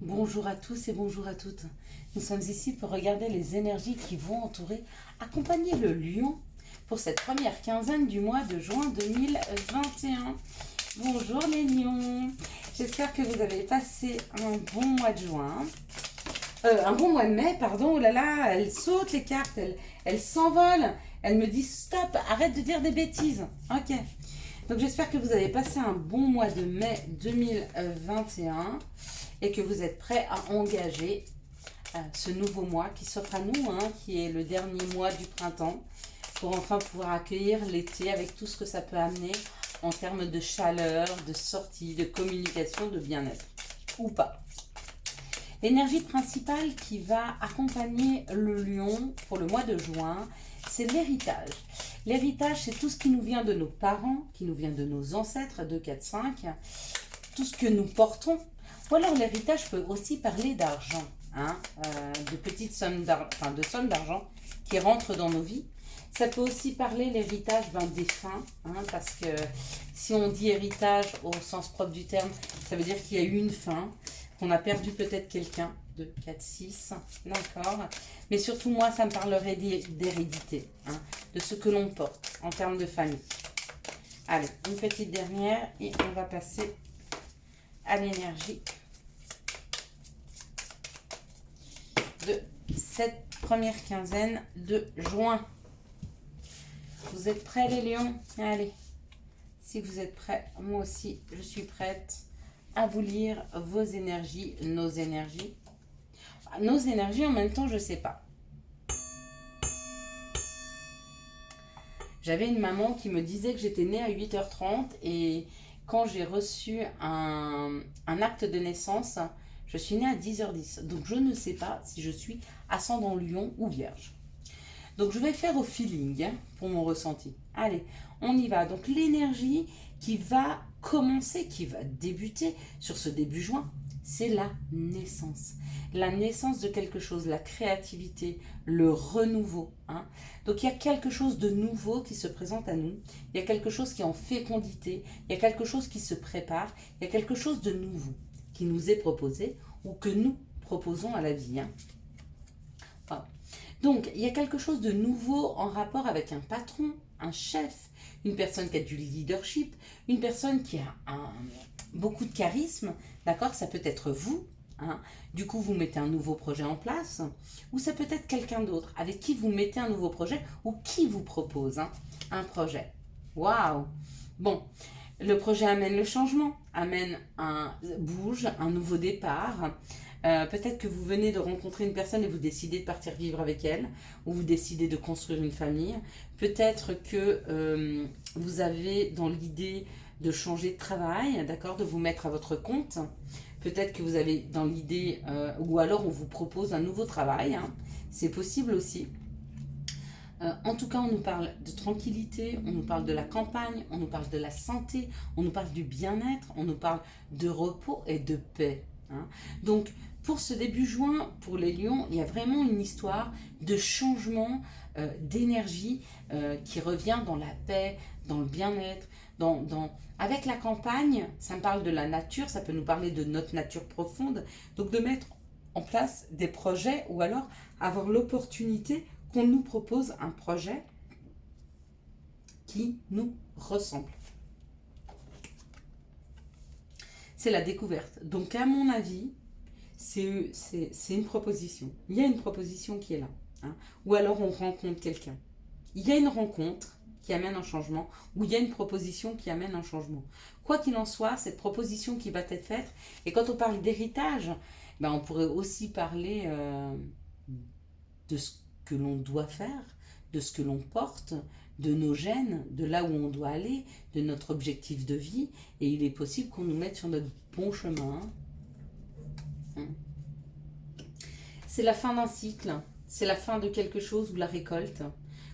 Bonjour à tous et bonjour à toutes. Nous sommes ici pour regarder les énergies qui vont entourer, accompagner le lion pour cette première quinzaine du mois de juin 2021. Bonjour les lions. J'espère que vous avez passé un bon mois de juin. Un bon mois de mai, pardon. Oh là là, elle saute les cartes, elle s'envole. Elle me dit stop, arrête de dire des bêtises. Ok. Donc j'espère que vous avez passé un bon mois de mai 2021 et que vous êtes prêts à engager ce nouveau mois qui s'offre à nous, qui est le dernier mois du printemps, pour enfin pouvoir accueillir l'été avec tout ce que ça peut amener en termes de chaleur, de sortie, de communication, de bien-être, ou pas. L'énergie principale qui va accompagner le lion pour le mois de juin, c'est l'héritage. L'héritage, c'est tout ce qui nous vient de nos parents, qui nous vient de nos ancêtres, 2, 4, 5, tout ce que nous portons. Ou alors l'héritage peut aussi parler d'argent, de petites sommes d'argent, de sommes d'argent qui rentrent dans nos vies. Ça peut aussi parler l'héritage d'un défunt, parce que si on dit héritage au sens propre du terme, ça veut dire qu'il y a eu une fin, qu'on a perdu peut-être quelqu'un, 2, 4, 6, d'accord. Mais surtout, moi, ça me parlerait d'hérédité, de ce que l'on porte en termes de famille. Allez, une petite dernière et on va passer à l'énergie de cette première quinzaine de juin. Vous êtes prêts les lions? Allez, si vous êtes prêts, moi aussi je suis prête à vous lire vos énergies, nos énergies. Nos énergies en même temps, je sais pas. J'avais une maman qui me disait que j'étais née à 8h30 et quand j'ai reçu un acte de naissance, je suis née à 10h10. Donc je ne sais pas si je suis ascendant lion ou vierge. Donc je vais faire au feeling pour mon ressenti. Allez, on y va. Donc l'énergie qui va commencer, qui va débuter sur ce début juin, c'est la naissance. La naissance de quelque chose, la créativité, le renouveau. Donc il y a quelque chose de nouveau qui se présente à nous. Il y a quelque chose qui est en fécondité. Il y a quelque chose qui se prépare. Il y a quelque chose de nouveau qui nous est proposé ou que nous proposons à la vie. Voilà. Donc, il y a quelque chose de nouveau en rapport avec un patron, un chef, une personne qui a du leadership, une personne qui a beaucoup de charisme, d'accord? Ça peut être vous, du coup vous mettez un nouveau projet en place, ou ça peut être quelqu'un d'autre avec qui vous mettez un nouveau projet, ou qui vous propose un projet. Waouh! Bon, le projet amène le changement, amène bouge, un nouveau départ. Peut-être que vous venez de rencontrer une personne et vous décidez de partir vivre avec elle, ou vous décidez de construire une famille. Peut-être que vous avez dans l'idée de changer de travail, d'accord, de vous mettre à votre compte. Peut-être que vous avez dans l'idée, ou alors on vous propose un nouveau travail, c'est possible aussi. En tout cas, on nous parle de tranquillité, on nous parle de la campagne, on nous parle de la santé, on nous parle du bien-être, on nous parle de repos et de paix. Donc, pour ce début juin, pour les lions, il y a vraiment une histoire de changement d'énergie qui revient dans la paix, dans le bien-être, avec la campagne. Ça me parle de la nature, ça peut nous parler de notre nature profonde. Donc, de mettre en place des projets ou alors avoir l'opportunité qu'on nous propose un projet qui nous ressemble. C'est la découverte. Donc à mon avis, c'est une proposition. Il y a une proposition qui est là. Ou alors on rencontre quelqu'un. Il y a une rencontre qui amène un changement, ou il y a une proposition qui amène un changement. Quoi qu'il en soit, cette proposition qui va être faite, et quand on parle d'héritage, on pourrait aussi parler de ce que l'on doit faire, de ce que l'on porte, de nos gènes, de là où on doit aller, de notre objectif de vie, et il est possible qu'on nous mette sur notre bon chemin. C'est la fin d'un cycle, c'est la fin de quelque chose ou la récolte.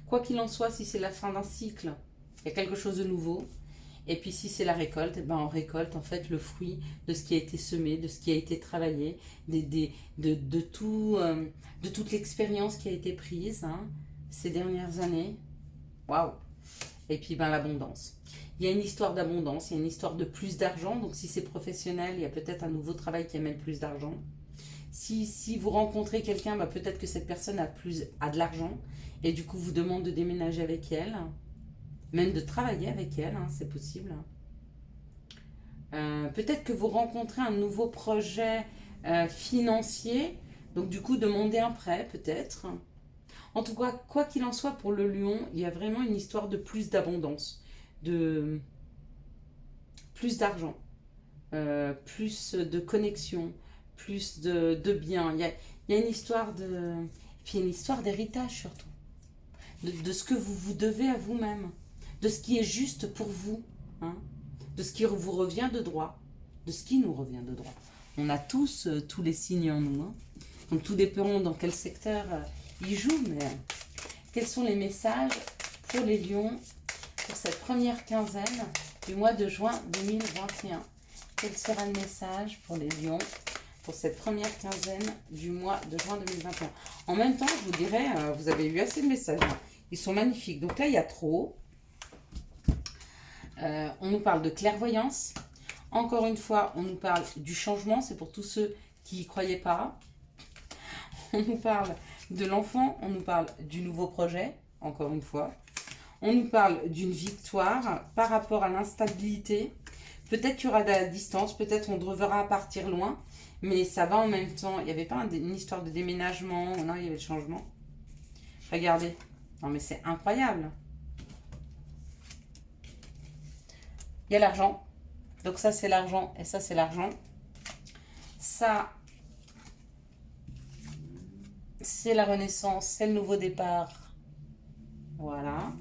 Quoi qu'il en soit, si c'est la fin d'un cycle, il y a quelque chose de nouveau. Et puis si c'est la récolte, on récolte en fait le fruit de ce qui a été semé, de ce qui a été travaillé, de toute l'expérience qui a été prise ces dernières années. Waouh! Et puis, ben, l'abondance. Il y a une histoire d'abondance, il y a une histoire de plus d'argent. Donc, si c'est professionnel, il y a peut-être un nouveau travail qui amène plus d'argent. Si vous rencontrez quelqu'un, ben, peut-être que cette personne a de l'argent. Et du coup, vous demande de déménager avec elle. Même de travailler avec elle, hein, c'est possible. Peut-être que vous rencontrez un nouveau projet financier. Donc, du coup, demandez un prêt, peut-être. En tout cas, quoi qu'il en soit, pour le lion, il y a vraiment une histoire de plus d'abondance, de plus d'argent, plus de connexion, plus de biens. Il y a une histoire de... Et puis, il y a une histoire d'héritage, surtout. De ce que vous vous devez à vous-même. De ce qui est juste pour vous. Hein, de ce qui vous revient de droit. De ce qui nous revient de droit. On a tous les signes en nous. Hein. Donc, tout dépend dans quel secteur ils jouent, mais quels sont les messages pour les lions pour cette première quinzaine du mois de juin 2021? Quel sera le message pour les lions pour cette première quinzaine du mois de juin 2021? En même temps, je vous dirais, vous avez eu assez de messages. Hein. Ils sont magnifiques. Donc là, il y a trop. On nous parle de clairvoyance. Encore une fois, on nous parle du changement. C'est pour tous ceux qui n'y croyaient pas. On nous parle de l'enfant, on nous parle du nouveau projet, encore une fois. On nous parle d'une victoire par rapport à l'instabilité. Peut-être qu'il y aura de la distance, peut-être on devra partir loin, mais ça va en même temps. Il n'y avait pas une histoire de déménagement, non, il y avait le changement. Regardez, non mais c'est incroyable. Il y a l'argent, donc ça c'est l'argent et ça c'est l'argent. Ça... c'est la renaissance, c'est le nouveau départ. Voilà.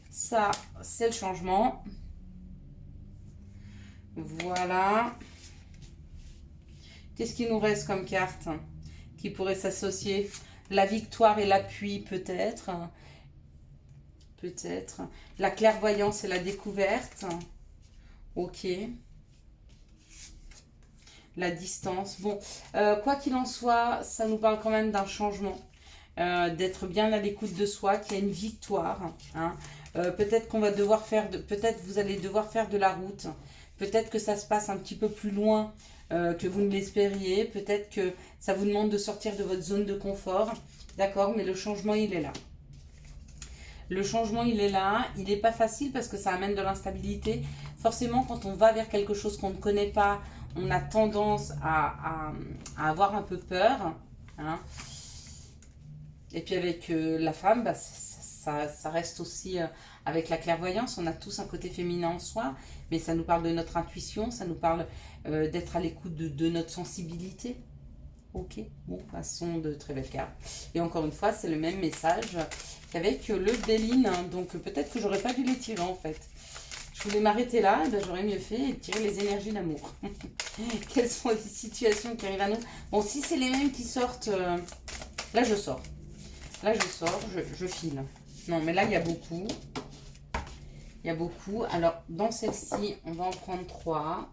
Ça, c'est le changement. Voilà. Qu'est-ce qu'il nous reste comme carte qui pourrait s'associer? La victoire et l'appui, peut-être. Peut-être. La clairvoyance et la découverte. Ok. La distance. Bon, quoi qu'il en soit, ça nous parle quand même d'un changement. D'être bien à l'écoute de soi, qu'il y a une victoire. Hein. Peut-être qu'on va devoir faire, peut-être vous allez devoir faire de la route. Peut-être que ça se passe un petit peu plus loin que vous ne l'espériez. Peut-être que ça vous demande de sortir de votre zone de confort. D'accord, mais le changement, il est là. Le changement, il est là. Il n'est pas facile parce que ça amène de l'instabilité. Forcément, quand on va vers quelque chose qu'on ne connaît pas, on a tendance à avoir un peu peur. Hein. Et puis avec la femme, bah, ça reste aussi avec la clairvoyance. On a tous un côté féminin en soi, mais ça nous parle de notre intuition, ça nous parle d'être à l'écoute de notre sensibilité. Ok, bon, passons de très belles cartes. Et encore une fois, c'est le même message qu'avec le Béline. Donc peut-être que j'aurais pas dû les tirer en fait. Je voulais m'arrêter là, ben, j'aurais mieux fait et tirer les énergies d'amour. Quelles sont les situations qui arrivent à nous? Bon, si c'est les mêmes qui sortent, là je sors. Là je sors, je file. Non, mais là il y a beaucoup. Il y a beaucoup. Alors, dans celle-ci, on va en prendre 3.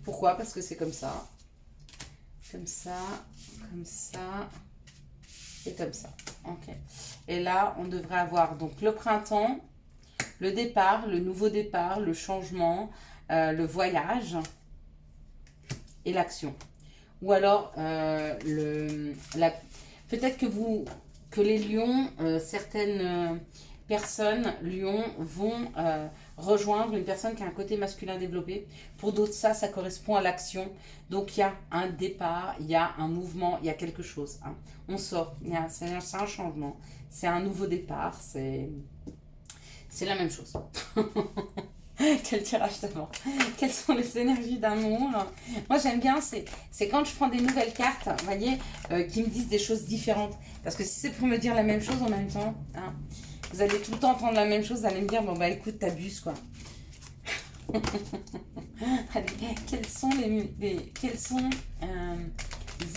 Pourquoi? Parce que c'est comme ça. Comme ça, comme ça et comme ça. Ok. Et là, on devrait avoir donc le printemps, le départ, le nouveau départ, le changement, le voyage et l'action. Ou alors, peut-être que les lions, certaines personnes, lions, vont rejoindre une personne qui a un côté masculin développé. Pour d'autres, ça correspond à l'action. Donc, il y a un départ, il y a un mouvement, il y a quelque chose. Hein. On sort, c'est un changement. C'est un nouveau départ, c'est la même chose. Quel tirage d'amour. Quelles sont les énergies d'amour? Moi, j'aime bien, c'est quand je prends des nouvelles cartes, vous voyez, qui me disent des choses différentes. Parce que si c'est pour me dire la même chose en même temps, hein, vous allez tout le temps entendre la même chose, vous allez me dire, bon bah écoute, t'abuses quoi. Allez, quelles sont les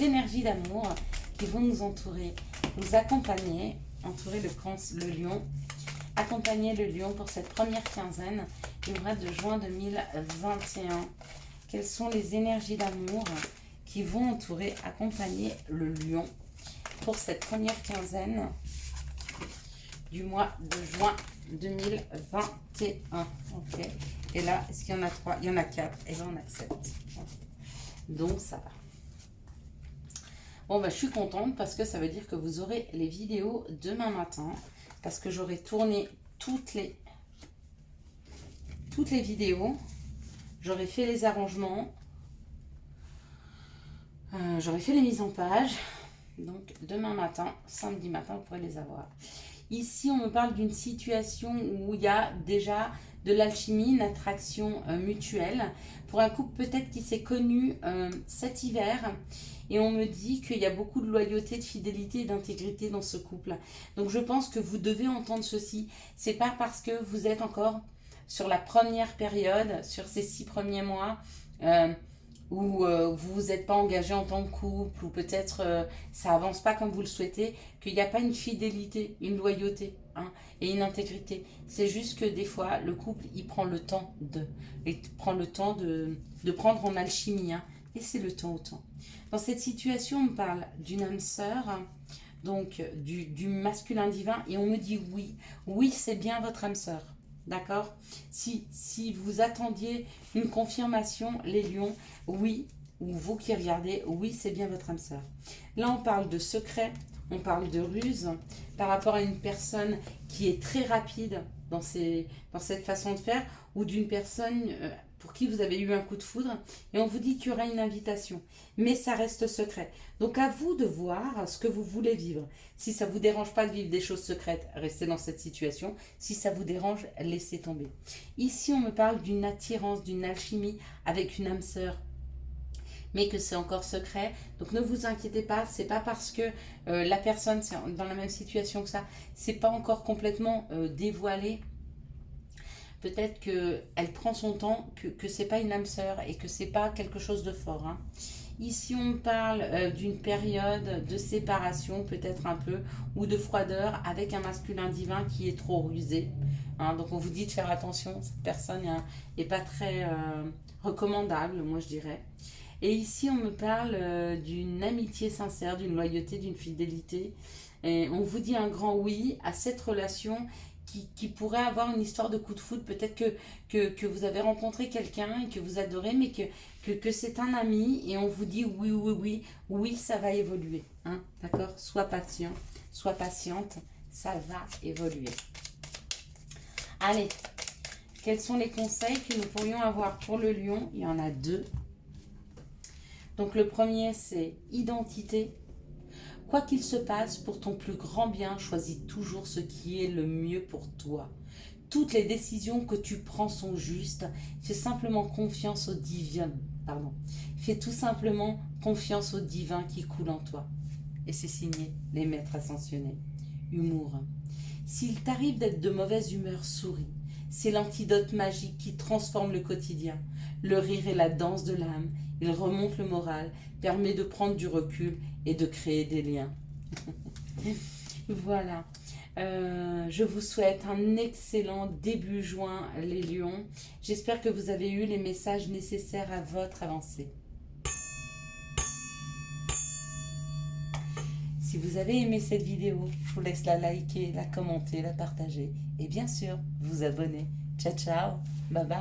énergies d'amour qui vont nous entourer, nous accompagner, entourer le lion, accompagner le lion pour cette première quinzaine du mois de juin 2021. Quelles sont les énergies d'amour qui vont entourer, accompagner le lion pour cette première quinzaine du mois de juin 2021. Ok. Et là, est-ce qu'il y en a 3? Il y en a 4. Et là, on accepte. Donc, ça va. Bon, bah, je suis contente parce que ça veut dire que vous aurez les vidéos demain matin. Parce que j'aurai tourné toutes les vidéos. J'aurai fait les arrangements. J'aurai fait les mises en page. Donc, demain matin, samedi matin, vous pourrez les avoir. Ici, on me parle d'une situation où il y a déjà de l'alchimie, une attraction mutuelle. Pour un couple peut-être qui s'est connu cet hiver. Et on me dit qu'il y a beaucoup de loyauté, de fidélité et d'intégrité dans ce couple. Donc, je pense que vous devez entendre ceci. C'est pas parce que vous êtes encore sur la première période, sur ces 6 premiers mois, où vous vous êtes pas engagé en tant que couple, ou peut-être ça avance pas comme vous le souhaitez, qu'il n'y a pas une fidélité, une loyauté et une intégrité. C'est juste que des fois, le couple, il prend le temps de prendre en alchimie. Et c'est le temps au temps. Dans cette situation, on me parle d'une âme sœur, donc du masculin divin, et on me dit oui. Oui, c'est bien votre âme sœur. D'accord? Si vous attendiez une confirmation, les lions, oui, ou vous qui regardez, oui, c'est bien votre âme sœur. Là, on parle de secret, on parle de ruse, par rapport à une personne qui est très rapide dans cette façon de faire, ou d'une personne pour qui vous avez eu un coup de foudre, et on vous dit qu'il y aura une invitation. Mais ça reste secret. Donc à vous de voir ce que vous voulez vivre. Si ça ne vous dérange pas de vivre des choses secrètes, restez dans cette situation. Si ça vous dérange, laissez tomber. Ici, on me parle d'une attirance, d'une alchimie avec une âme sœur, mais que c'est encore secret. Donc ne vous inquiétez pas, c'est pas parce que la personne est dans la même situation que ça, c'est pas encore complètement dévoilé. Peut-être qu'elle prend son temps, que c'est pas une âme sœur et que c'est pas quelque chose de fort. Ici, on parle d'une période de séparation, peut-être un peu, ou de froideur avec un masculin divin qui est trop rusé. Donc, on vous dit de faire attention. Cette personne n'est pas très recommandable, moi je dirais. Et ici, on me parle d'une amitié sincère, d'une loyauté, d'une fidélité. Et on vous dit un grand oui à cette relation qui pourrait avoir une histoire de coup de foudre. Peut-être que vous avez rencontré quelqu'un et que vous adorez, mais que c'est un ami, et on vous dit oui, oui, oui, oui, ça va évoluer. D'accord? Sois patient, sois patiente, ça va évoluer. Allez, quels sont les conseils que nous pourrions avoir pour le lion? Il y en a 2. Donc le premier, c'est identité. Quoi qu'il se passe, pour ton plus grand bien, choisis toujours ce qui est le mieux pour toi. Toutes les décisions que tu prends sont justes. Fais simplement confiance au divin. Fais tout simplement confiance au divin qui coule en toi. Et c'est signé les maîtres ascensionnés. Humour. S'il t'arrive d'être de mauvaise humeur, souris. C'est l'antidote magique qui transforme le quotidien. Le rire est la danse de l'âme. Il remonte le moral, permet de prendre du recul et de créer des liens. Voilà. Je vous souhaite un excellent début juin, les lions. J'espère que vous avez eu les messages nécessaires à votre avancée. Si vous avez aimé cette vidéo, je vous laisse la liker, la commenter, la partager et bien sûr, vous abonner. Ciao, ciao. Bye bye.